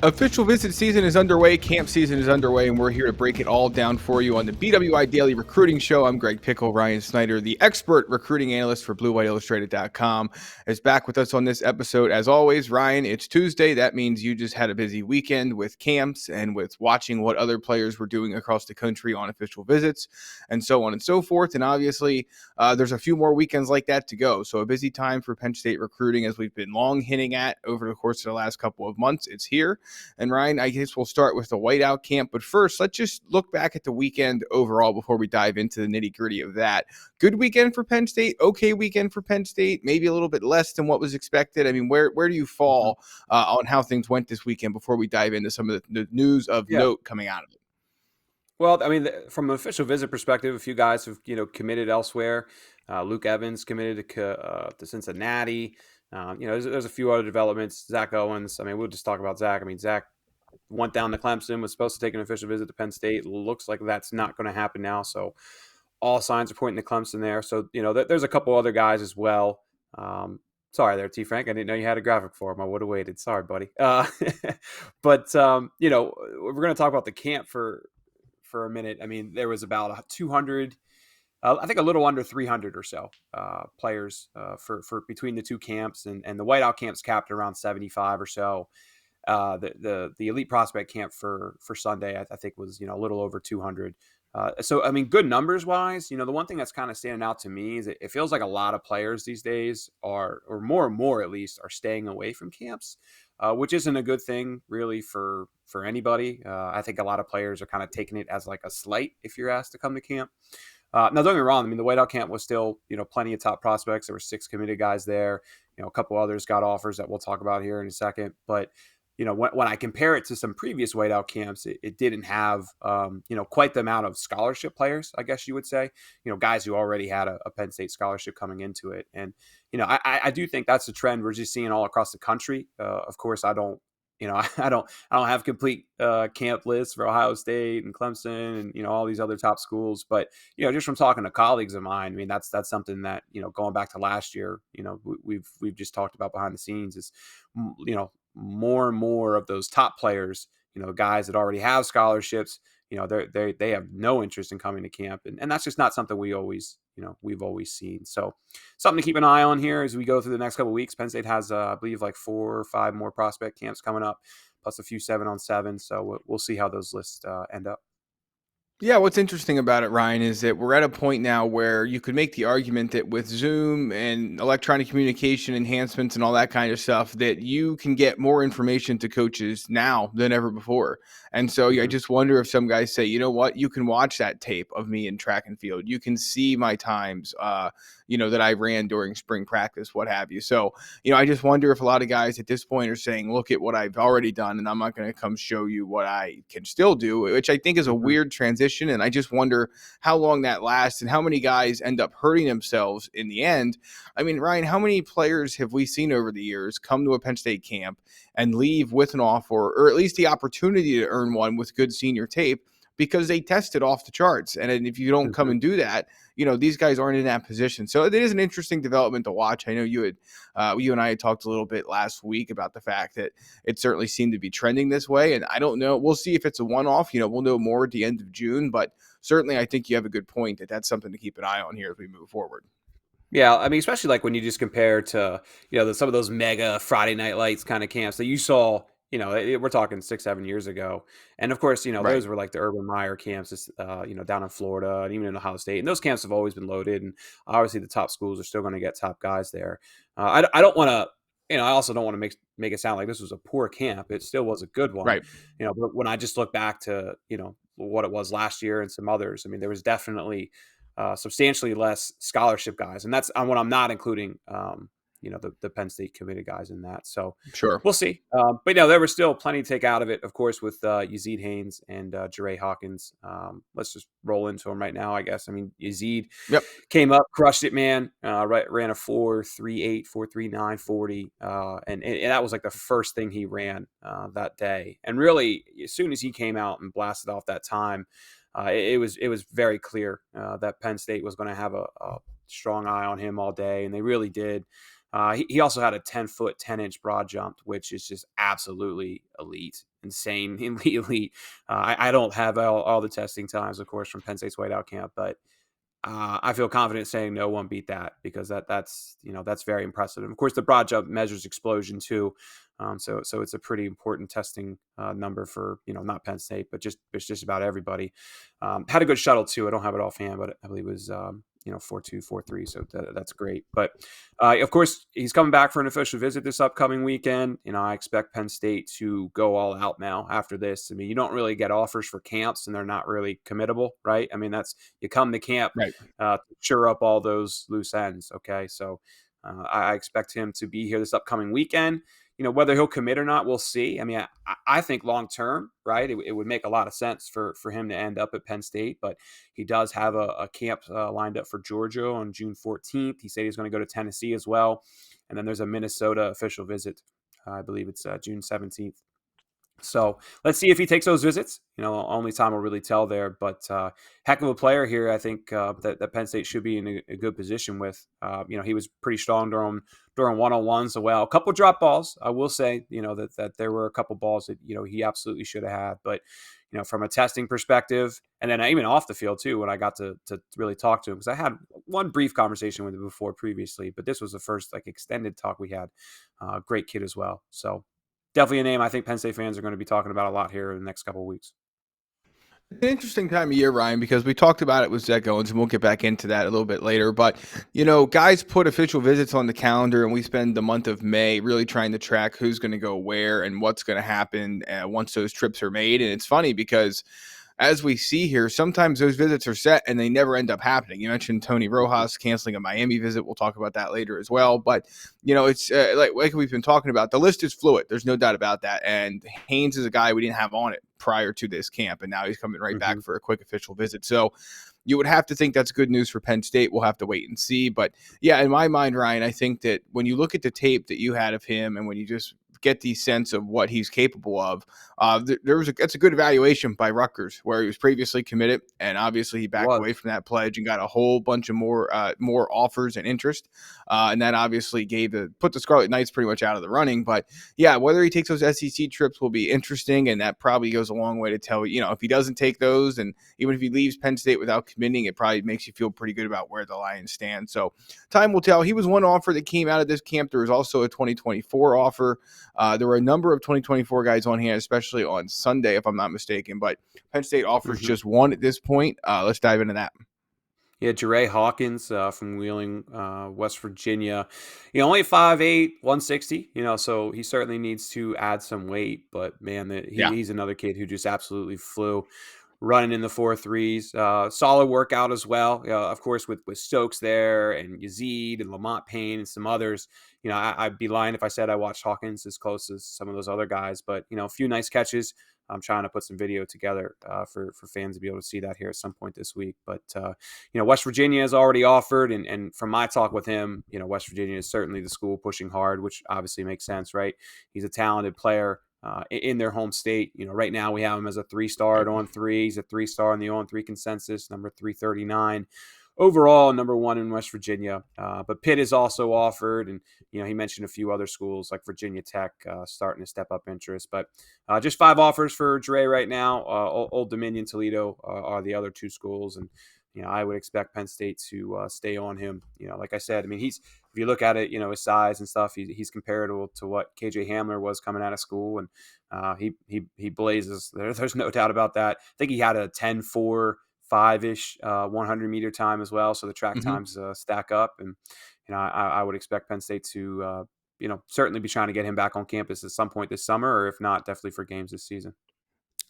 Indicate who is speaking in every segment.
Speaker 1: Official visit season is underway, camp season is underway, and we're here to break it all down for you on the BWI Daily Recruiting Show. I'm Greg Pickel. Ryan Snyder, the expert recruiting analyst for BlueWhiteIllustrated.com, is back with us on this episode. As always, Ryan, it's Tuesday. That means you just had a busy weekend with camps and with watching what other players were doing across the country on official visits and so on and so forth. And obviously, there's a few more weekends like that to go. So a busy time for Penn State recruiting, as we've been long hinting at over the course of the last couple of months. It's here. And Ryan, I guess we'll start with the Whiteout camp. But first, let's just look back at the weekend overall before we dive into the nitty-gritty of that. Good weekend for Penn State, okay weekend for Penn State, maybe a little bit less than what was expected. I mean, where do you fall on how things went this weekend before we dive into some of the news of note coming out of it?
Speaker 2: Well, I mean, from an official visit perspective, a few guys have committed elsewhere. Luke Evans committed to Cincinnati. There's a few other developments. Zach Owens. I mean, we'll just talk about Zach. I mean, Zach went down to Clemson, was supposed to take an official visit to Penn State. Looks like that's not going to happen now. So all signs are pointing to Clemson there. So there's a couple other guys as well. Sorry there, T. Frank. I didn't know you had a graphic for him. I would have waited. Sorry, buddy. But we're going to talk about the camp for a minute. I mean, there was about 200, I think a little under 300 or so players for between the two camps, and the Whiteout camp's capped around 75 or so. The elite prospect camp for Sunday, I think was a little over 200. So I mean, good numbers wise, the one thing that's kind of standing out to me is it feels like a lot of players these days or more and more at least, are staying away from camps. Which isn't a good thing really for anybody. I think a lot of players are kind of taking it as like a slight if you're asked to come to camp. Now, don't get me wrong. I mean, the Whiteout camp was still, plenty of top prospects. There were 6 committed guys there. A couple others got offers that we'll talk about here in a second. But, when I compare it to some previous Whiteout camps, it didn't have, quite the amount of scholarship players, I guess you would say, guys who already had a Penn State scholarship coming into it. And, I do think that's a trend we're just seeing all across the country. Of course, I don't have complete camp lists for Ohio State and Clemson and, all these other top schools. But, just from talking to colleagues of mine, I mean, that's something that, going back to last year, we've just talked about behind the scenes is, more and more of those top players, guys that already have scholarships, they have no interest in coming to camp. And that's just not something we've always seen. So something to keep an eye on here as we go through the next couple of weeks. Penn State has, I believe, like 4 or 5 more prospect camps coming up, plus a few 7-on-7. So we'll see how those lists end up.
Speaker 1: Yeah, what's interesting about it, Ryan, is that we're at a point now where you could make the argument that with Zoom and electronic communication enhancements and all that kind of stuff, that you can get more information to coaches now than ever before. And so I just wonder if some guys say, you know what, you can watch that tape of me in track and field. You can see my times, that I ran during spring practice, what have you. So, I just wonder if a lot of guys at this point are saying, look at what I've already done, and I'm not going to come show you what I can still do, which I think is a weird transition. And I just wonder how long that lasts and how many guys end up hurting themselves in the end. I mean, Ryan, how many players have we seen over the years come to a Penn State camp and leave with an offer, or at least the opportunity to earn one with good senior tape, because they tested off the charts? And if you don't come and do that, these guys aren't in that position. So it is an interesting development to watch. I know you and I had talked a little bit last week about the fact that it certainly seemed to be trending this way. And I don't know. We'll see if it's a one-off. We'll know more at the end of June. But certainly I think you have a good point that that's something to keep an eye on here as we move forward.
Speaker 2: Yeah, I mean, especially like when you just compare to, some of those mega Friday Night Lights kind of camps that you saw, we're talking 6-7 years ago. And of course,
Speaker 1: Right.
Speaker 2: those were like the Urban Meyer camps, down in Florida and even in Ohio State. And those camps have always been loaded. And obviously the top schools are still going to get top guys there. I don't want to, I also don't want to make it sound like this was a poor camp. It still was a good one.
Speaker 1: Right.
Speaker 2: But when I just look back to, what it was last year and some others, I mean, there was definitely substantially less scholarship guys. And that's what I'm not including, the Penn State committed guys in that. So
Speaker 1: Sure.
Speaker 2: we'll see. But there was still plenty to take out of it, of course, with Yazid Haynes and Jeray Hawkins. Let's just roll into them right now, I guess. I mean, Yazid came up, crushed it, man. Ran a 4.38, 4.39, 40. And that was like the first thing he ran that day. And really, as soon as he came out and blasted off that time, it was very clear that Penn State was going to have a strong eye on him all day, and they really did. He also had a 10-foot, 10-inch broad jump, which is just absolutely elite, insanely elite. I don't have all the testing times, of course, from Penn State's Whiteout camp, but I feel confident saying no one beat that, because that's very impressive. And of course, the broad jump measures explosion too, so it's a pretty important testing number for not Penn State, but just about everybody. Had a good shuttle too. I don't have it offhand, but I believe it was 4.2, 4.3, so that's great. But of course, he's coming back for an official visit this upcoming weekend. I expect Penn State to go all out now after this. I mean, you don't really get offers for camps, and they're not really committable, right? I mean, that's you come to camp
Speaker 1: Right.
Speaker 2: to shore up all those loose ends. Okay, so I expect him to be here this upcoming weekend. Whether he'll commit or not, we'll see. I mean, I think long term, right, it would make a lot of sense for him to end up at Penn State, but he does have a camp lined up for Georgia on June 14th. He said he's going to go to Tennessee as well, and then there's a Minnesota official visit. I believe it's June 17th. So let's see if he takes those visits. Only time will really tell there. But heck of a player here. I think that Penn State should be in a good position with. He was pretty strong during one-on-ones as well. A couple drop balls, I will say. That there were a couple balls that he absolutely should have had. But from a testing perspective, and then even off the field too, when I got to really talk to him, because I had one brief conversation with him before previously, but this was the first extended talk we had. Great kid as well. So. Definitely a name I think Penn State fans are going to be talking about a lot here in the next couple of weeks.
Speaker 1: It's an interesting time of year, Ryan, because we talked about it with Zach Owens, and we'll get back into that a little bit later. But, guys put official visits on the calendar, and we spend the month of May really trying to track who's going to go where and what's going to happen once those trips are made. And it's funny because as we see here, sometimes those visits are set and they never end up happening. You mentioned Tony Rojas canceling a Miami visit. We'll talk about that later as well. But, it's like we've been talking about, the list is fluid. There's no doubt about that. And Haynes is a guy we didn't have on it prior to this camp, and now he's coming right back for a quick official visit. So you would have to think that's good news for Penn State. We'll have to wait and see. But, yeah, in my mind, Ryan, I think that when you look at the tape that you had of him and when you just get the sense of what he's capable of. That's a good evaluation by Rutgers, where he was previously committed, and obviously he backed away from that pledge and got a whole bunch of more offers and interest, and that obviously put the Scarlet Knights pretty much out of the running. But yeah, whether he takes those SEC trips will be interesting, and that probably goes a long way to tell if he doesn't take those, and even if he leaves Penn State without committing, it probably makes you feel pretty good about where the Lions stand. So time will tell. He was one offer that came out of this camp. There was also a 2024 offer. There were a number of 2024 guys on hand, especially on Sunday, if I'm not mistaken. But Penn State offers just one at this point. Let's dive into that.
Speaker 2: Yeah, Jeray Hawkins from Wheeling, West Virginia. Only 5'8", 160. So he certainly needs to add some weight. But man, he's another kid who just absolutely flew, running in the 4.3s. Solid workout as well. Of course, with Stokes there and Yazid and Lamont Payne and some others. I'd be lying if I said I watched Hawkins as close as some of those other guys. But a few nice catches. I'm trying to put some video together for fans to be able to see that here at some point this week. But, West Virginia has already offered. And from my talk with him, West Virginia is certainly the school pushing hard, which obviously makes sense, right? He's a talented player in their home state. Right now we have him as a 3-star at On3. He's a 3-star in the On3 consensus, number 339. Overall, number 1 in West Virginia. But Pitt is also offered, and he mentioned a few other schools like Virginia Tech starting to step up interest. But just 5 offers for Dre right now. Old Dominion, Toledo are the other 2 schools, and I would expect Penn State to stay on him. Like I said, I mean, if you look at it, his size and stuff, he's comparable to what KJ Hamler was coming out of school, and he blazes. There's no doubt about that. I think he had a 10.4. 5-ish 100-meter time as well, so the track times stack up, and I would expect Penn State to certainly be trying to get him back on campus at some point this summer, or if not, definitely for games this season.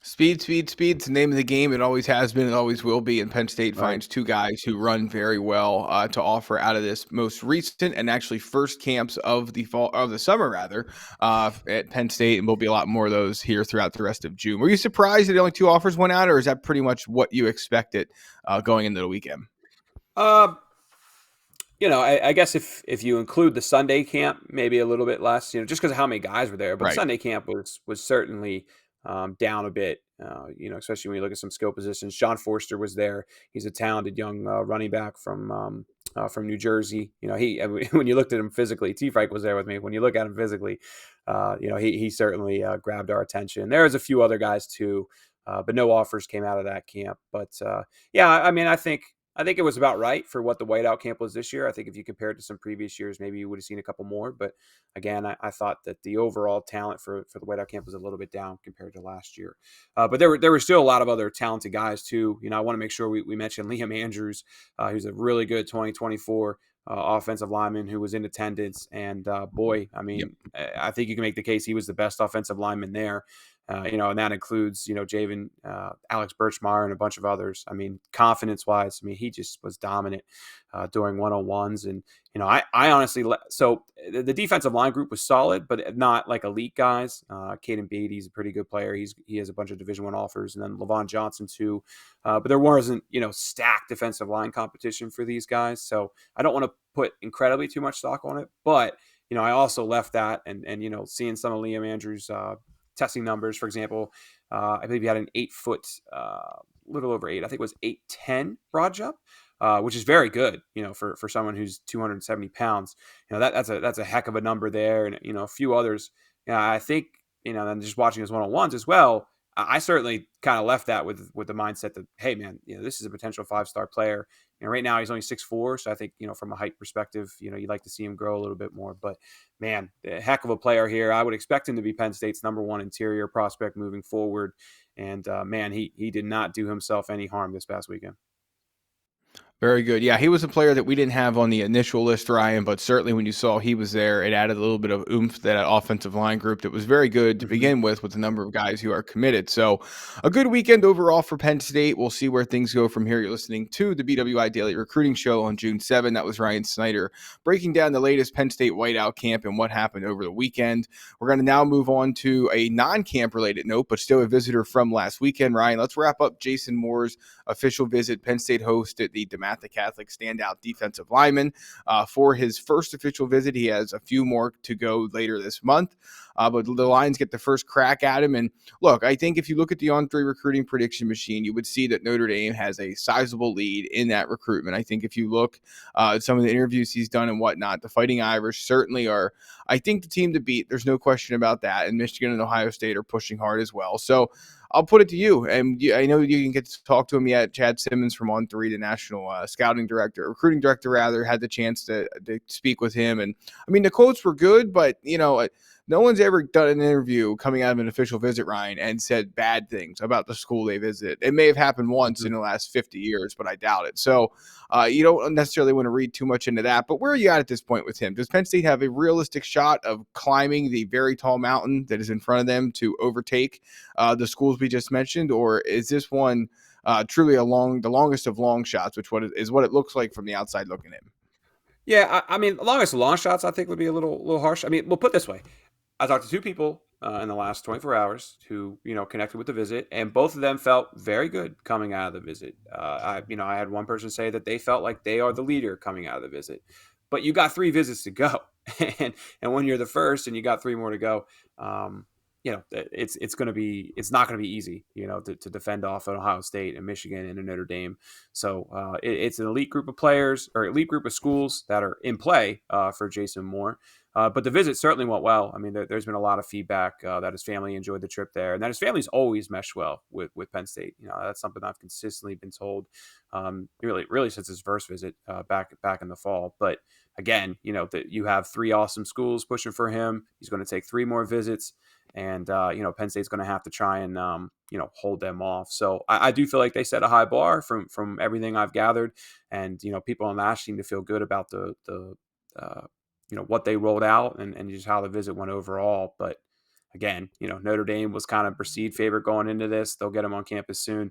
Speaker 1: Speed, speed, speed. It's the name of the game. It always has been. It always will be. And Penn State finds 2 guys who run very well to offer out of this most recent and actually first camps of the summer rather at Penn State. And there'll be a lot more of those here throughout the rest of June. Were you surprised that only 2 offers went out, or is that pretty much what you expected going into the weekend?
Speaker 2: I guess if you include the Sunday camp, maybe a little bit less. Just because of how many guys were there. But the Sunday camp was certainly down a bit, especially when you look at some skill positions. John Forster was there. He's a talented young running back from from New Jersey. When you looked at him physically, T-Frank was there with me. When you look at him physically, he certainly grabbed our attention. There's a few other guys too, but no offers came out of that camp. But yeah, I mean, I think it was about right for what the Whiteout camp was this year. I think if you compare it to some previous years, maybe you would have seen a couple more. But again, I thought that the overall talent for the Whiteout camp was a little bit down compared to last year. But there were still a lot of other talented guys too. I want to make sure we mention Liam Andrews, who's a really good 2024 offensive lineman who was in attendance. And boy, I mean, I think you can make the case he was the best offensive lineman there. And that includes, Javen, Alex Birchmeyer, and a bunch of others. I mean, confidence-wise, I mean, he just was dominant during one-on-ones. And, I honestly, so the defensive line group was solid, but not like elite guys. Caden Beatty's a pretty good player. He has a bunch of Division I offers, and then Levon Johnson too. But there wasn't, stacked defensive line competition for these guys. So I don't want to put incredibly too much stock on it. But, I also left that and seeing some of Liam Andrews' testing numbers, for example, I believe he had an 8-foot, little over 8. I think it was 8'10" broad jump, which is very good, for someone who's 270 pounds. That's a heck of a number there, and a few others. I think and just watching his one-on-ones as well. I certainly kind of left that with the mindset that, hey man, this is a potential 5-star player. Right now he's only 6'4", so I think from a height perspective, you'd like to see him grow a little bit more. But man, a heck of a player here. I would expect him to be Penn State's #1 interior prospect moving forward. And man, he did not do himself any harm this past weekend.
Speaker 1: Very good. Yeah, he was a player that we didn't have on the initial list, Ryan, but certainly when you saw he was there, it added a little bit of oomph to that offensive line group that was very good to begin with the number of guys who are committed. So a good weekend overall for Penn State. We'll see where things go from here. You're listening to the BWI Daily Recruiting Show on June 7. That was Ryan Snyder breaking down the latest Penn State Whiteout camp and what happened over the weekend. We're going to now move on to a non-camp related note, but still a visitor from last weekend. Ryan, let's wrap up Jason Moore's official visit. Penn State hosted the DeMatha Catholic standout defensive lineman for his first official visit. He has a few more to go later this month, but the Lions get the first crack at him. And look, I think if you look at the On3 recruiting prediction machine, you would see that Notre Dame has a sizable lead in that recruitment. I think if you look at some of the interviews he's done and whatnot, the Fighting Irish certainly are, I think, the team to beat. There's no question about that. And Michigan and Ohio State are pushing hard as well. So I'll put it to you. And I know you can get to talk to him yet. Chad Simmons from On3, the national recruiting director, rather, had the chance to speak with him. And I mean, the quotes were good, but, no one's ever done an interview coming out of an official visit, Ryan, and said bad things about the school they visit. It may have happened once in the last 50 years, but I doubt it. So you don't necessarily want to read too much into that. But where are you at this point with him? Does Penn State have a realistic shot of climbing the very tall mountain that is in front of them to overtake the schools we just mentioned? Or is this one truly the longest of long shots, which is what it looks like from the outside looking in?
Speaker 2: Yeah, I mean, the longest of long shots I think would be a little harsh. I mean, we'll put it this way. I talked to 2 people in the last 24 hours who, connected with the visit, and both of them felt very good coming out of the visit. I had one person say that they felt like they are the leader coming out of the visit, but you got 3 visits to go. and when you're the first and you got 3 more to go, it's not going to be easy, to defend off an Ohio State and Michigan and a Notre Dame. So it's an elite group of players or elite group of schools that are in play for Jason Moore. But the visit certainly went well. I mean, there's been a lot of feedback that his family enjoyed the trip there, and that his family's always meshed well with Penn State. That's something I've consistently been told, really since his first visit back in the fall. But again, that you have 3 awesome schools pushing for him. He's going to take 3 more visits, and Penn State's going to have to try and hold them off. So I do feel like they set a high bar from everything I've gathered, and people on Lash seem to feel good about the what they rolled out and just how the visit went overall. But again, Notre Dame was kind of perceived favorite going into this. They'll get them on campus soon.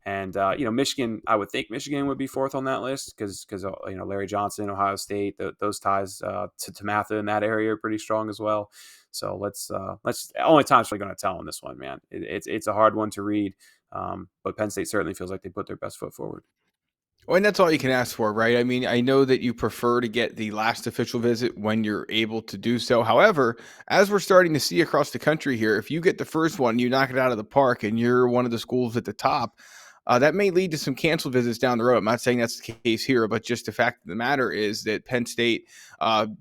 Speaker 2: And, Michigan, I would think Michigan would be 4th on that list because Larry Johnson, Ohio State, those ties to Matha in that area are pretty strong as well. So let's only time's really going to tell on this one, man. It's a hard one to read. But Penn State certainly feels like they put their best foot forward.
Speaker 1: Well, and that's all you can ask for, right? I mean, I know that you prefer to get the last official visit when you're able to do so. However, as we're starting to see across the country here, if you get the first one, you knock it out of the park and you're one of the schools at the top, That may lead to some canceled visits down the road. I'm not saying that's the case here, but just the fact of the matter is that Penn State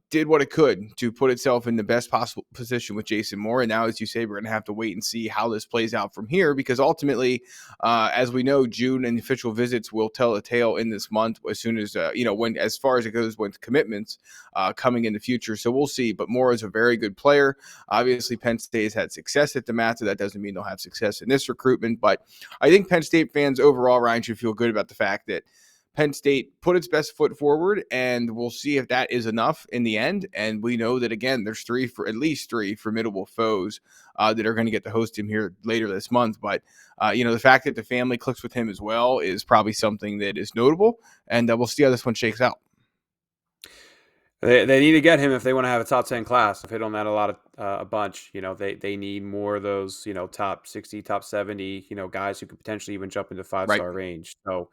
Speaker 1: did what it could to put itself in the best possible position with Jason Moore. And now, as you say, we're going to have to wait and see how this plays out from here, because ultimately, as we know, June and official visits will tell a tale in this month as soon as, when, as far as it goes with commitments coming in the future. So we'll see. But Moore is a very good player. Obviously, Penn State has had success at the mat, so that doesn't mean they'll have success in this recruitment. But I think Penn State fans overall, Ryan, should feel good about the fact that Penn State put its best foot forward, and we'll see if that is enough in the end. And we know that, again, there's at least three formidable foes that are going to get to host him here later this month. But, the fact that the family clicks with him as well is probably something that is notable, and we'll see how this one shakes out.
Speaker 2: They need to get him if they want to have a top 10 class. If they don't have a bunch, they need more of those, top 60, top 70, guys who could potentially even jump into 5-star range. So,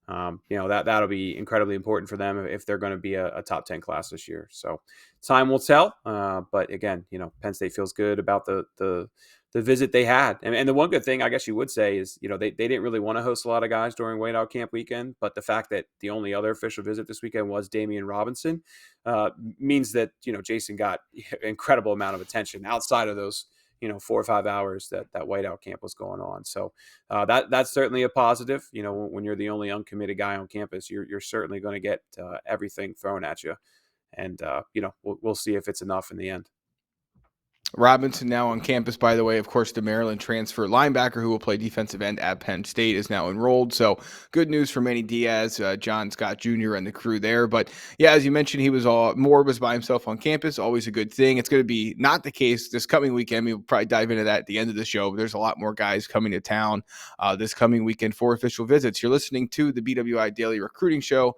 Speaker 2: that'll be incredibly important for them if they're going to be a top 10 class this year. So time will tell. But again, Penn State feels good about the visit they had. And the one good thing I guess you would say is, they didn't really want to host a lot of guys during Whiteout camp weekend, but the fact that the only other official visit this weekend was Damian Robinson means that, Jason got an incredible amount of attention outside of those, 4 or 5 hours that Whiteout camp was going on. So that's certainly a positive. When you're the only uncommitted guy on campus, you're certainly going to get everything thrown at you. And, we'll see if it's enough in the end.
Speaker 1: Robinson now on campus, by the way. Of course, the Maryland transfer linebacker who will play defensive end at Penn State is now enrolled. So good news for Manny Diaz, John Scott Jr. and the crew there. But yeah, as you mentioned, Moore was by himself on campus. Always a good thing. It's going to be not the case this coming weekend. We'll probably dive into that at the end of the show. But there's a lot more guys coming to town this coming weekend for official visits. You're listening to the BWI Daily Recruiting Show.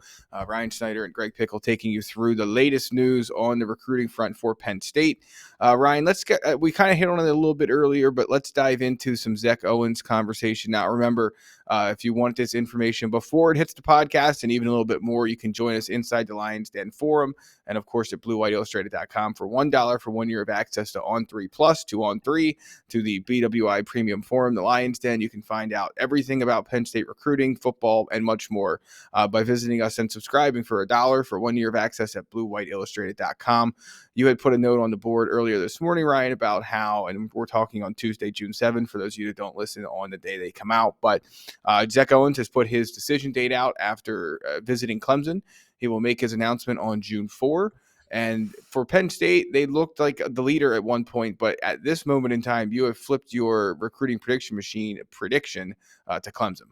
Speaker 1: Ryan Snyder and Greg Pickel taking you through the latest news on the recruiting front for Penn State. Ryan, we kind of hit on it a little bit earlier, but let's dive into some Zach Owens conversation. Now, remember, if you want this information before it hits the podcast and even a little bit more, you can join us inside the Lions Den forum and, of course, at BlueWhiteIllustrated.com for $1 for 1 year of access to On3 Plus, 2on3, to the BWI Premium Forum, the Lions Den. You can find out everything about Penn State recruiting, football, and much more by visiting us and subscribing for $1 for 1 year of access at BlueWhiteIllustrated.com. You had put a note on the board earlier this morning, Ryan, about how, and we're talking on Tuesday, June 7th, for those of you that don't listen on the day they come out, but Zach Owens has put his decision date out after visiting Clemson. He will make his announcement on June 4. And for Penn State, they looked like the leader at one point, but at this moment in time, you have flipped your recruiting prediction prediction to Clemson.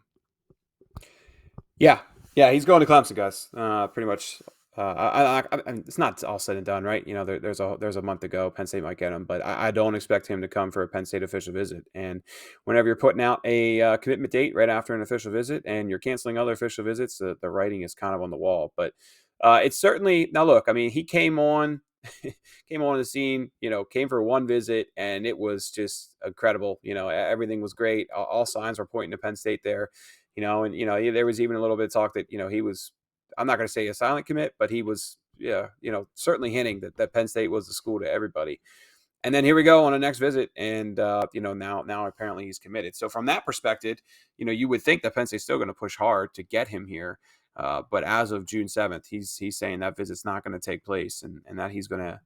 Speaker 2: Yeah, he's going to Clemson, guys. Pretty much. It's not all said and done, right? There's a month to go. Penn State might get him, but I don't expect him to come for a Penn State official visit. And whenever you're putting out a commitment date right after an official visit and you're canceling other official visits, the writing is kind of on the wall. But it's certainly, now look, I mean, he came on the scene, came for one visit, and it was just incredible. Everything was great. All signs were pointing to Penn State there. And there was even a little bit of talk that he was, I'm not going to say a silent commit, but he was, certainly hinting that Penn State was the school to everybody. And then here we go on a next visit, and now apparently he's committed. So from that perspective, you would think that Penn State's still going to push hard to get him here, but as of June 7th, he's saying that visit's not going to take place, and that he's going to,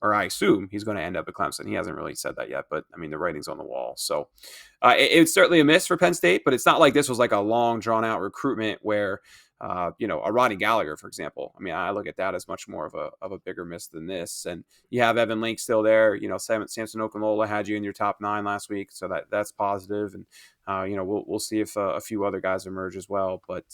Speaker 2: or I assume he's going to end up at Clemson. He hasn't really said that yet, but I mean the writing's on the wall. So it's certainly a miss for Penn State, but it's not like this was like a long drawn out recruitment where. A Rodney Gallagher, for example. I mean, I look at that as much more of a bigger miss than this. And you have Evan Link still there. Samson Okunlola had you in your top 9 last week, so that's positive. And we'll see if a few other guys emerge as well. But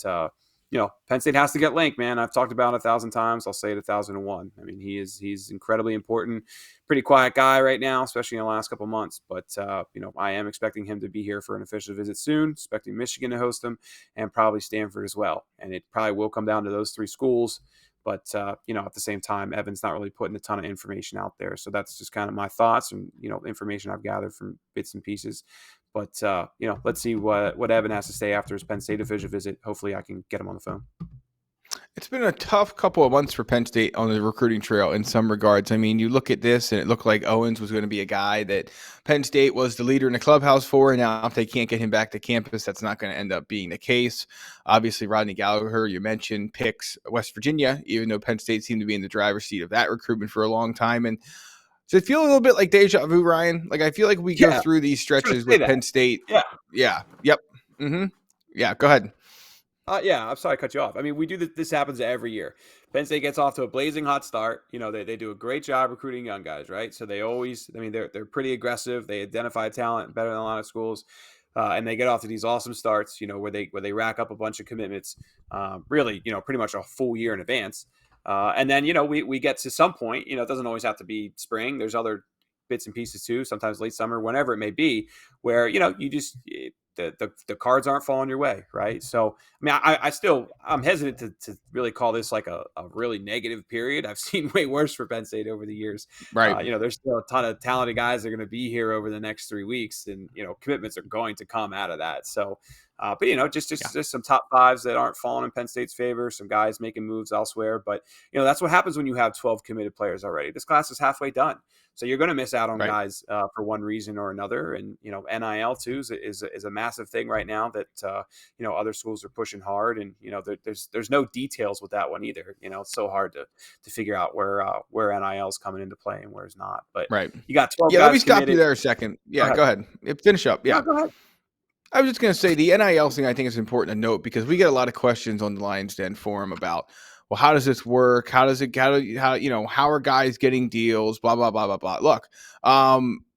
Speaker 2: Penn State has to get Link, man. I've talked about it 1,000 times. I'll say it 1,001. I mean, he's incredibly important. Pretty quiet guy right now, especially in the last couple months. But I am expecting him to be here for an official visit soon. Expecting Michigan to host him, and probably Stanford as well. And it probably will come down to those 3 schools. But at the same time, Evan's not really putting a ton of information out there. So that's just kind of my thoughts and information I've gathered from bits and pieces. But let's see what Evan has to say after his Penn State official visit. Hopefully, I can get him on the phone.
Speaker 1: It's been a tough couple of months for Penn State on the recruiting trail in some regards. I mean, you look at this and it looked like Owens was going to be a guy that Penn State was the leader in the clubhouse for. And now if they can't get him back to campus, that's not going to end up being the case. Obviously, Rodney Gallagher, you mentioned, picks West Virginia, even though Penn State seemed to be in the driver's seat of that recruitment for a long time. And so it feels a little bit like deja vu, Ryan. Like I feel like we go
Speaker 2: Yeah,
Speaker 1: through these
Speaker 2: I was going to
Speaker 1: stretches
Speaker 2: say
Speaker 1: with
Speaker 2: that.
Speaker 1: Penn State.
Speaker 2: Yeah.
Speaker 1: Yeah. Yep. Mm-hmm. Yeah. Go ahead.
Speaker 2: Yeah, I'm sorry to cut you off. I mean, we do this. This happens every year. Penn State gets off to a blazing hot start. You know, they do a great job recruiting young guys, right? So they always, I mean, they're pretty aggressive. They identify talent better than a lot of schools, and they get off to these awesome starts. You know, where they rack up a bunch of commitments, really, you know, pretty much a full year in advance. And then you know we get to some point. You know, it doesn't always have to be spring. There's other bits and pieces too. Sometimes late summer, whenever it may be, where you know you just the cards aren't falling your way, right? So I mean, I'm hesitant to really call this like a really negative period. I've seen way worse for Penn State over the years.
Speaker 1: Right.
Speaker 2: You know, there's still a ton of talented guys that are going to be here over the next 3 weeks, and you know, commitments are going to come out of that. So, but you know, just some top fives that aren't falling in Penn State's favor. Some guys making moves elsewhere, but you know, that's what happens when you have 12 committed players already. This class is halfway done. So you're going to miss out on
Speaker 1: Right.
Speaker 2: guys for one reason or another, and you know NIL too is a massive thing right now that you know other schools are pushing hard, and you know there's no details with that one either. You know it's so hard to figure out where NIL is coming into play and where's not. But
Speaker 1: Right.
Speaker 2: you got 12
Speaker 1: Yeah, let me
Speaker 2: guys
Speaker 1: stop you
Speaker 2: committed.
Speaker 1: there a second.
Speaker 2: Go
Speaker 1: Yeah,
Speaker 2: ahead.
Speaker 1: go ahead. Finish up.
Speaker 2: No,
Speaker 1: Yeah.
Speaker 2: go ahead.
Speaker 1: I was just going to say the NIL thing I think is important to note because we get a lot of questions on the Lions Den forum about, well, how does this work? How are guys getting deals? Blah, blah, blah, blah, blah. Look,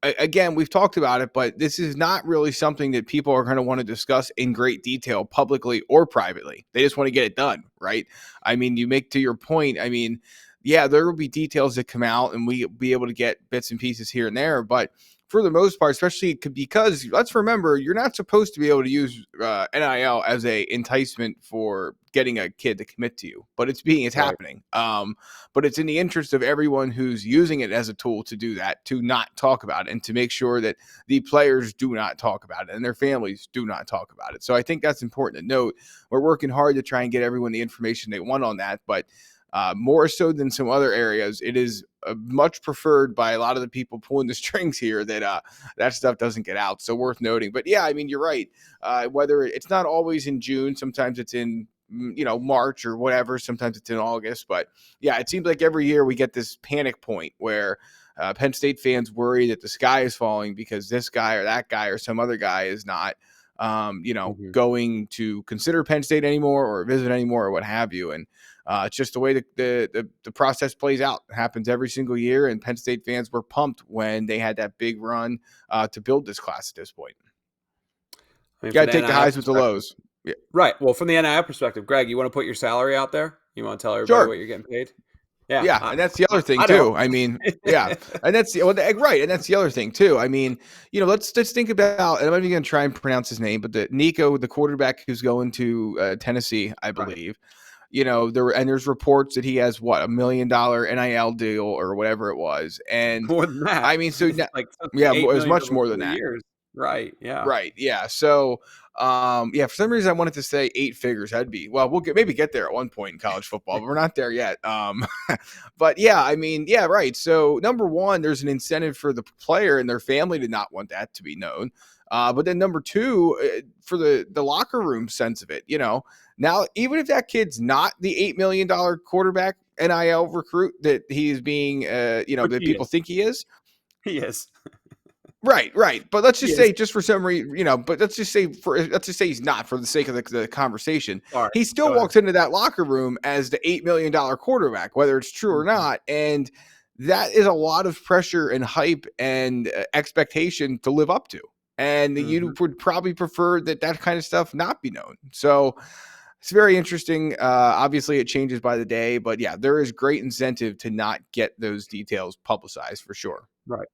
Speaker 1: again, we've talked about it, but this is not really something that people are going to want to discuss in great detail publicly or privately. They just want to get it done, right? I mean, you make to your point, I mean, yeah, there will be details that come out and we be able to get bits and pieces here and there, but for the most part, especially because let's remember, you're not supposed to be able to use NIL as a enticement for getting a kid to commit to you, but it's
Speaker 2: Right.
Speaker 1: happening. But it's in the interest of everyone who's using it as a tool to do that, to not talk about it and to make sure that the players do not talk about it and their families do not talk about it. So I think that's important to note. We're working hard to try and get everyone the information they want on that, but more so than some other areas, it is much preferred by a lot of the people pulling the strings here that that stuff doesn't get out. So worth noting. But yeah, I mean, you're right. Whether it's not always in June, sometimes it's in March or whatever. Sometimes it's in August. But yeah, it seems like every year we get this panic point where Penn State fans worry that the sky is falling because this guy or that guy or some other guy is not
Speaker 2: Mhm.
Speaker 1: going to consider Penn State anymore or visit anymore or what have you. And it's just the way the process plays out. It happens every single year, and Penn State fans were pumped when they had that big run to build this class at this point.
Speaker 2: I mean,
Speaker 1: Got
Speaker 2: from
Speaker 1: to
Speaker 2: the
Speaker 1: take the
Speaker 2: NIL
Speaker 1: highs with the
Speaker 2: perspective,
Speaker 1: lows. Yeah,
Speaker 2: right? Well, from the NIL perspective, Greg, you want to put your salary out there? You want to tell everybody
Speaker 1: sure.
Speaker 2: what you're getting paid? Yeah,
Speaker 1: Yeah, and that's the other thing
Speaker 2: I don't.
Speaker 1: too. I mean, yeah, and that's right, and that's the other thing too. I mean, let's think about, and I'm not even going to try and pronounce his name, but the Nico, the quarterback who's going to Tennessee, I
Speaker 2: Right.
Speaker 1: believe. There's reports that he has what $1 million NIL deal or whatever it was, and
Speaker 2: More than that.
Speaker 1: I mean, so
Speaker 2: It's like supposed to be
Speaker 1: yeah, it
Speaker 2: eight
Speaker 1: was
Speaker 2: million
Speaker 1: much
Speaker 2: over
Speaker 1: more than
Speaker 2: 4
Speaker 1: that.
Speaker 2: years. Right. Yeah.
Speaker 1: Right. Yeah. So, yeah, for some reason I wanted to say 8 figures. That'd be, well, maybe get there at one point in college football, but we're not there yet. But yeah, I mean, yeah, right. So number one, there's an incentive for the player and their family to not want that to be known. But then number two, for the locker room sense of it, now, even if that kid's not the $8 million quarterback NIL recruit that he's being,
Speaker 2: Which
Speaker 1: that
Speaker 2: he
Speaker 1: people
Speaker 2: is.
Speaker 1: think he is.
Speaker 2: He is.
Speaker 1: Right, right. But let's
Speaker 2: He
Speaker 1: just
Speaker 2: is.
Speaker 1: say, just for some reason, but let's just say he's not for the sake of the conversation.
Speaker 2: Sorry.
Speaker 1: He still
Speaker 2: Go ahead.
Speaker 1: walks into that locker room as the $8 million quarterback, whether it's true or
Speaker 2: Mhm.
Speaker 1: not. And that is a lot of pressure and hype and expectation to live up to. And you
Speaker 2: Mhm.
Speaker 1: would probably prefer that kind of stuff not be known. So it's very interesting. Obviously, it changes by the day, but yeah, there is great incentive to not get those details publicized for sure.
Speaker 2: Right.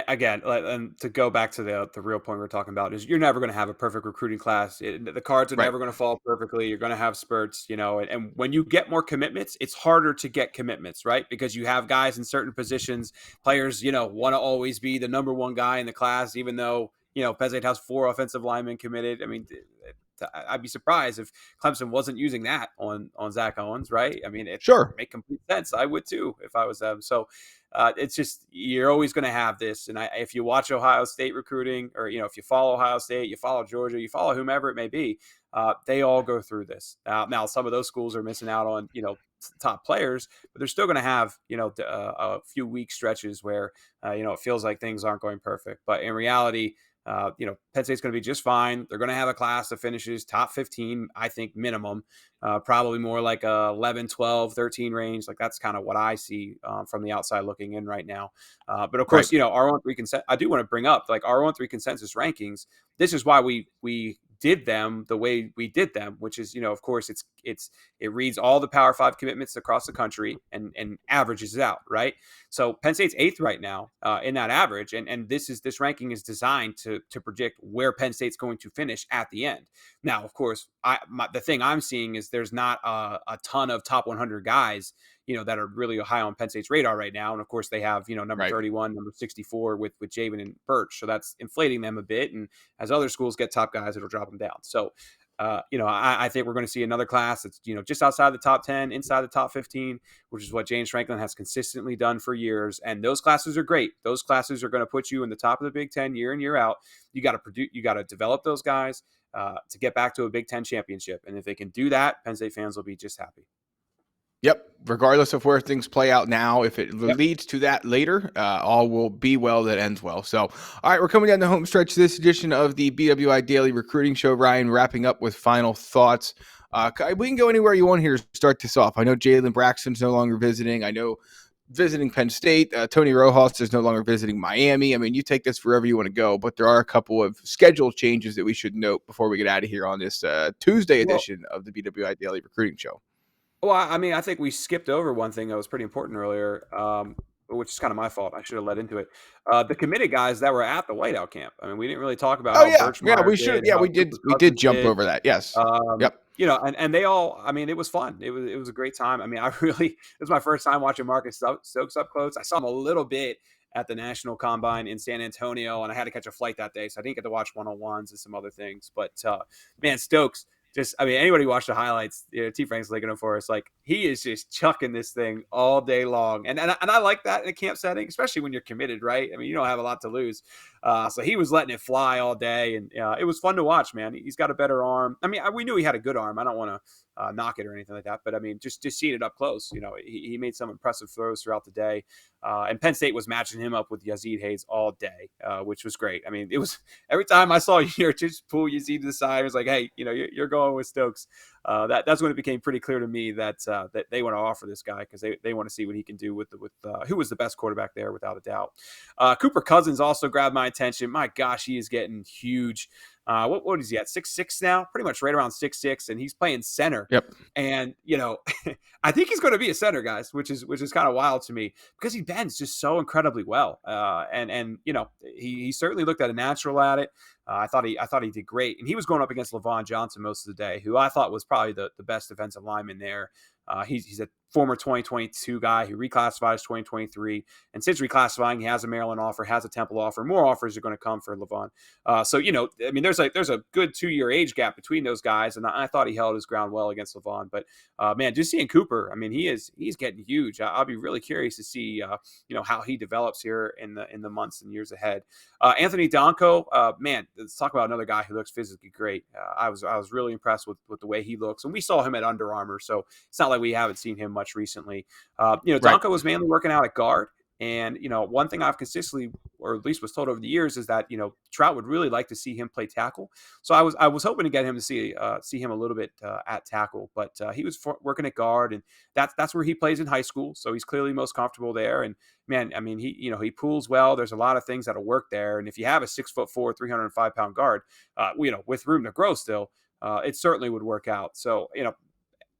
Speaker 2: Again, and to go back to the real point we're talking about is you're never going to have a perfect recruiting class. The cards are
Speaker 1: Right.
Speaker 2: never going to fall perfectly. You're going to have spurts, and when you get more commitments, it's harder to get commitments, right? Because you have guys in certain positions, players, want to always be the number one guy in the class, even though, Penn State has 4 offensive linemen committed. I mean, I'd be surprised if Clemson wasn't using that on Zach Owens, right? I mean, it
Speaker 1: Sure.
Speaker 2: make complete sense. I would too if I was them. So it's just you're always going to have this. And if you watch Ohio State recruiting, or if you follow Ohio State, you follow Georgia, you follow whomever it may be, they all go through this. Now, some of those schools are missing out on top players, but they're still going to have a few week stretches where it feels like things aren't going perfect. But in reality, Penn State's going to be just fine. They're going to have a class that finishes top 15, I think, minimum, probably more like a 11, 12, 13 range. Like that's kind of what I see from the outside looking in right now. But of course,
Speaker 1: Right.
Speaker 2: our own three consensus, I do want to bring up like our own three consensus rankings. This is why we did them the way we did them, which is, of course, it reads all the Power 5 commitments across the country and averages it out, right? So Penn State's 8th right now in that average, and this ranking is designed to predict where Penn State's going to finish at the end. Now, of course, the thing I'm seeing is there's not a ton of top 100 guys that are really high on Penn State's radar right now. And of course they have, number
Speaker 1: Right.
Speaker 2: 31, number 64 with Javen and Birch. So that's inflating them a bit. And as other schools get top guys, it'll drop them down. So, I think we're going to see another class that's, just outside the top 10, inside the top 15, which is what James Franklin has consistently done for years. And those classes are great. Those classes are going to put you in the top of the Big Ten year in, year out. You got to develop those guys to get back to a Big Ten championship. And if they can do that, Penn State fans will be just happy.
Speaker 1: Yep. Regardless of where things play out now, if it
Speaker 2: Yep.
Speaker 1: leads to that later, all will be well that ends well. So, all right, we're coming down the home stretch this edition of the BWI Daily Recruiting Show. Ryan, wrapping up with final thoughts. We can go anywhere you want here to start this off. I know Jalen Braxton's no longer visiting. I know visiting Penn State. Tony Rojas is no longer visiting Miami. I mean, you take this wherever you want to go, but there are a couple of schedule changes that we should note before we get out of here on this Tuesday edition of the BWI Daily Recruiting Show.
Speaker 2: Well, I mean, I think we skipped over one thing that was pretty important earlier, which is kind of my fault. I should have led into it. The committed guys that were at the Whiteout camp. I mean, we didn't really talk about
Speaker 1: Oh
Speaker 2: how
Speaker 1: yeah, yeah.
Speaker 2: Birchmeyer
Speaker 1: We should.
Speaker 2: did,
Speaker 1: Yeah,
Speaker 2: how
Speaker 1: we did.
Speaker 2: Cooper
Speaker 1: We did
Speaker 2: Cousins
Speaker 1: jump
Speaker 2: did.
Speaker 1: over that. Yes. Yep.
Speaker 2: And they all. I mean, it was fun. It was a great time. I mean, it was my first time watching Marcus Stokes up close. I saw him a little bit at the National Combine in San Antonio, and I had to catch a flight that day, so I didn't get to watch one-on-ones and some other things. But man, Stokes. Anybody watch the highlights, T. Frank's linking them for us. Like, he is just chucking this thing all day long. And I like that in a camp setting, especially when you're committed, right? I mean, you don't have a lot to lose. So he was letting it fly all day. And it was fun to watch, man. He's got a better arm. I mean, we knew he had a good arm. I don't want to knock it or anything like that. But, I mean, just seeing it up close, he made some impressive throws throughout the day. And Penn State was matching him up with Yazid Haynes all day, which was great. I mean, it was every time I saw just pull Yazid to the side, it was like, hey, you're going with Stokes. That's when it became pretty clear to me that they want to offer this guy because they want to see what he can do with who was the best quarterback there, without a doubt. Cooper Cousins also grabbed my attention. My gosh, he is getting huge. What is he at? 6'6" now? Pretty much right around 6'6", and he's playing center.
Speaker 1: Yep.
Speaker 2: And I think he's going to be a center, guys, which is kind of wild to me because he bends just so incredibly well. And he certainly looked at a natural at it. I thought he did great, and he was going up against LaVon Johnson most of the day, who I thought was probably the best defensive lineman there. He's a former 2022 guy who reclassified as 2023, and since reclassifying, he has a Maryland offer, has a Temple offer. More offers are going to come for LaVon. So I mean, there's a good 2-year age gap between those guys, and I thought he held his ground well against LaVon. But man, just seeing Cooper, I mean, he's getting huge. I'll be really curious to see how he develops here in the months and years ahead. Anthony Donko, man, let's talk about another guy who looks physically great. I was really impressed with the way he looks, and we saw him at Under Armour, so it's not like we haven't seen him much recently. Donko was mainly working out at guard. And, one thing I've consistently, or at least was told over the years, is that, Trout would really like to see him play tackle. So I was hoping to get him to see him a little bit at tackle, but he was working at guard, and that's where he plays in high school. So he's clearly most comfortable there. And man, I mean, he pulls well. There's a lot of things that'll work there. And if you have a 6'4", 305-pound guard, with room to grow still, it certainly would work out. So,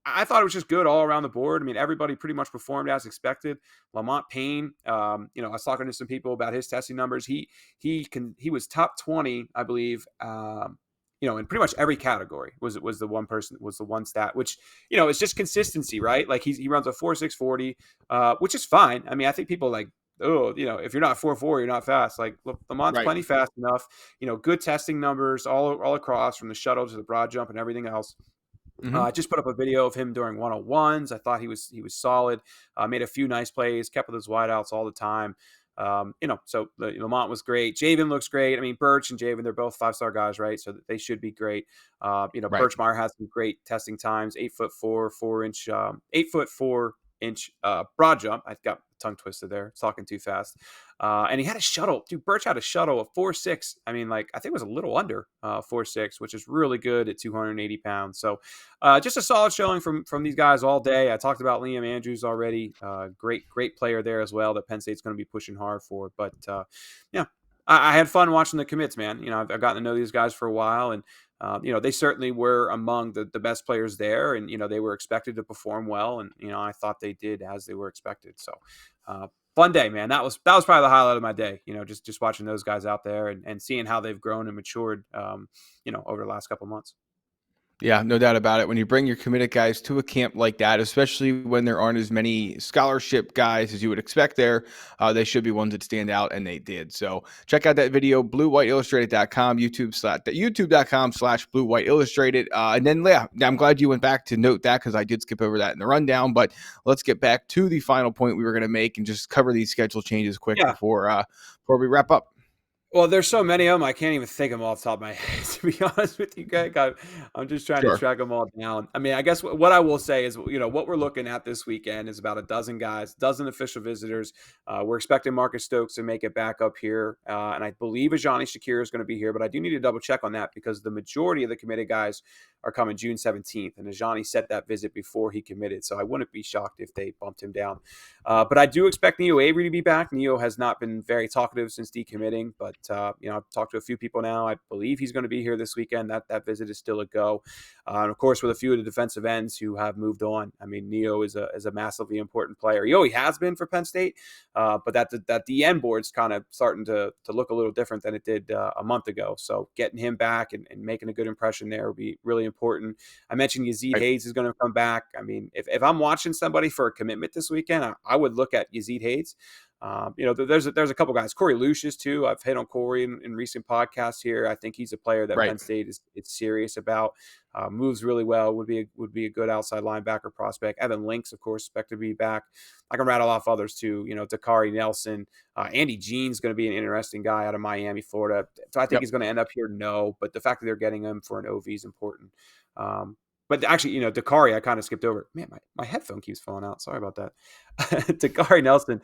Speaker 2: I thought it was just good all around the board. I mean, everybody pretty much performed as expected. Lamont Payne, I was talking to some people about his testing numbers. He was top 20, I believe, in pretty much every category was the one stat, which, it's just consistency, right? Like he runs a 4.6 40, which is fine. I mean, I think people like oh, if you're not 4.4, you're not fast. Like Lamont's
Speaker 1: Right.
Speaker 2: plenty fast enough. Good testing numbers all across from the shuttle to the broad jump and everything else.
Speaker 1: Hmm.
Speaker 2: I just put up a video of him during 101s. I thought he was solid. Made a few nice plays, kept with his wideouts all the time. So Lamont was great. Javen looks great. I mean, Birch and Javen, they're both 5-star guys, right? So they should be great.
Speaker 1: Right.
Speaker 2: Birchmeyer has some great testing times. 8'4", 4-inch, 8'4" broad jump. I got tongue twisted there. It's talking too fast. And he had a shuttle. Dude, Birch had a shuttle of 4.6. I mean, I think it was a little under 4.6, which is really good at 280 pounds. So just a solid showing from these guys all day. I talked about Liam Andrews already. Great player there as well that Penn State's going to be pushing hard for. But yeah, I had fun watching the commits, man. I've gotten to know these guys for a while, and they certainly were among the best players there, and they were expected to perform well, and I thought they did as they were expected. So fun day, man. That was probably the highlight of my day. Just watching those guys out there and seeing how they've grown and matured over the last couple months.
Speaker 1: Yeah, no doubt about it. When you bring your committed guys to a camp like that, especially when there aren't as many scholarship guys as you would expect there, they should be ones that stand out, and they did. So check out that video, bluewhiteillustrated.com, youtube.com/bluewhiteillustrated. And then, yeah, I'm glad you went back to note that because I did skip over that in the rundown. But let's get back to the final point we were going to make and just cover these schedule changes quick
Speaker 2: Yeah.
Speaker 1: before we wrap up.
Speaker 2: Well, there's so many of them, I can't even think of them off the top of my head, to be honest with you, Greg. I'm just trying to
Speaker 1: Sure.
Speaker 2: track them all down. I mean, I guess what I will say is, what we're looking at this weekend is about a dozen guys, dozen official visitors. We're expecting Marcus Stokes to make it back up here. And I believe Ajani Shakir is going to be here, but I do need to double check on that because the majority of the committed guys are coming June 17th. And Ajani set that visit before he committed. So I wouldn't be shocked if they bumped him down. But I do expect Neo Avery to be back. Neo has not been very talkative since decommitting, but I've talked to a few people now. I believe he's going to be here this weekend. That visit is still a go. And of course, with a few of the defensive ends who have moved on. I mean, Neo is a massively important player. He has been for Penn State, but that the end board's kind of starting to look a little different than it did a month ago. So getting him back and making a good impression there will be really important. I mentioned Yazid Haynes is going to come back. I mean, if I'm watching somebody for a commitment this weekend, I would look at Yazid Haynes. There's a couple guys. Corey Lucius too. I've hit on Corey in recent podcasts here. I think he's a player that Penn State is serious about. Moves really well. Would be a good outside linebacker prospect. Evan Links, of course, expected to be back. I can rattle off others too. Dakari Nelson, Andy Jean's going to be an interesting guy out of Miami, Florida. So I think he's going to end up here. No, but the fact that they're getting him for an OV is important. But actually, Dakari, I kind of skipped over. Man, my headphone keeps falling out. Sorry about that. Dakari Nelson,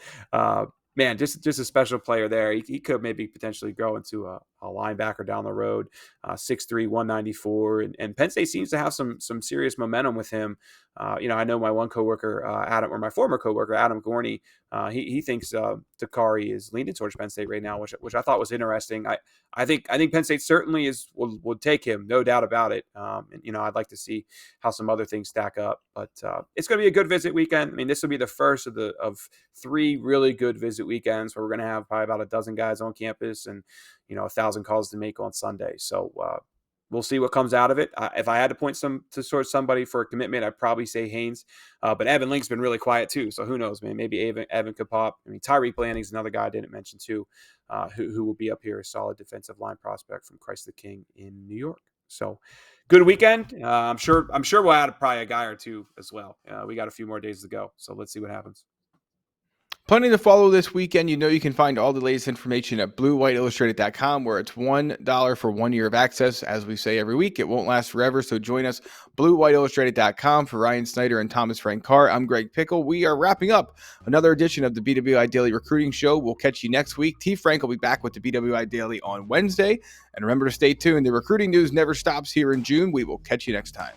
Speaker 2: man, just a special player there. He could maybe potentially grow into a linebacker down the road. 6'3", 194, and Penn State seems to have some serious momentum with him. I know my one coworker, Adam, or my former coworker, Adam Gorney, he thinks Dakari is leaning towards Penn State right now, which I thought was interesting. I think Penn State certainly will take him, no doubt about it. And I'd like to see how some other things stack up, but it's going to be a good visit weekend. I mean, this will be the first of 3 really good visit weekends where we're going to have probably about a dozen guys on campus and 1,000 calls to make on Sunday. So we'll see what comes out of it. If I had to point towards somebody for a commitment, I'd probably say Haynes. But Evan Link's been really quiet too, so who knows, man? Maybe Evan could pop. I mean, Tyreek Blanding's another guy I didn't mention too, who will be up here, a solid defensive line prospect from Christ the King in New York. So good weekend. I'm sure we'll add probably a guy or two as well. We got a few more days to go, so let's see what happens.
Speaker 1: Plenty to follow this weekend. You can find all the latest information at bluewhiteillustrated.com, where it's $1 for 1 year of access. As we say every week, it won't last forever, so join us, bluewhiteillustrated.com. For Ryan Snyder and Thomas Frank Carr, I'm Greg Pickel. We are wrapping up another edition of the BWI Daily Recruiting Show. We'll catch you next week. T. Frank will be back with the BWI Daily on Wednesday. And remember to stay tuned. The recruiting news never stops here in June. We will catch you next time.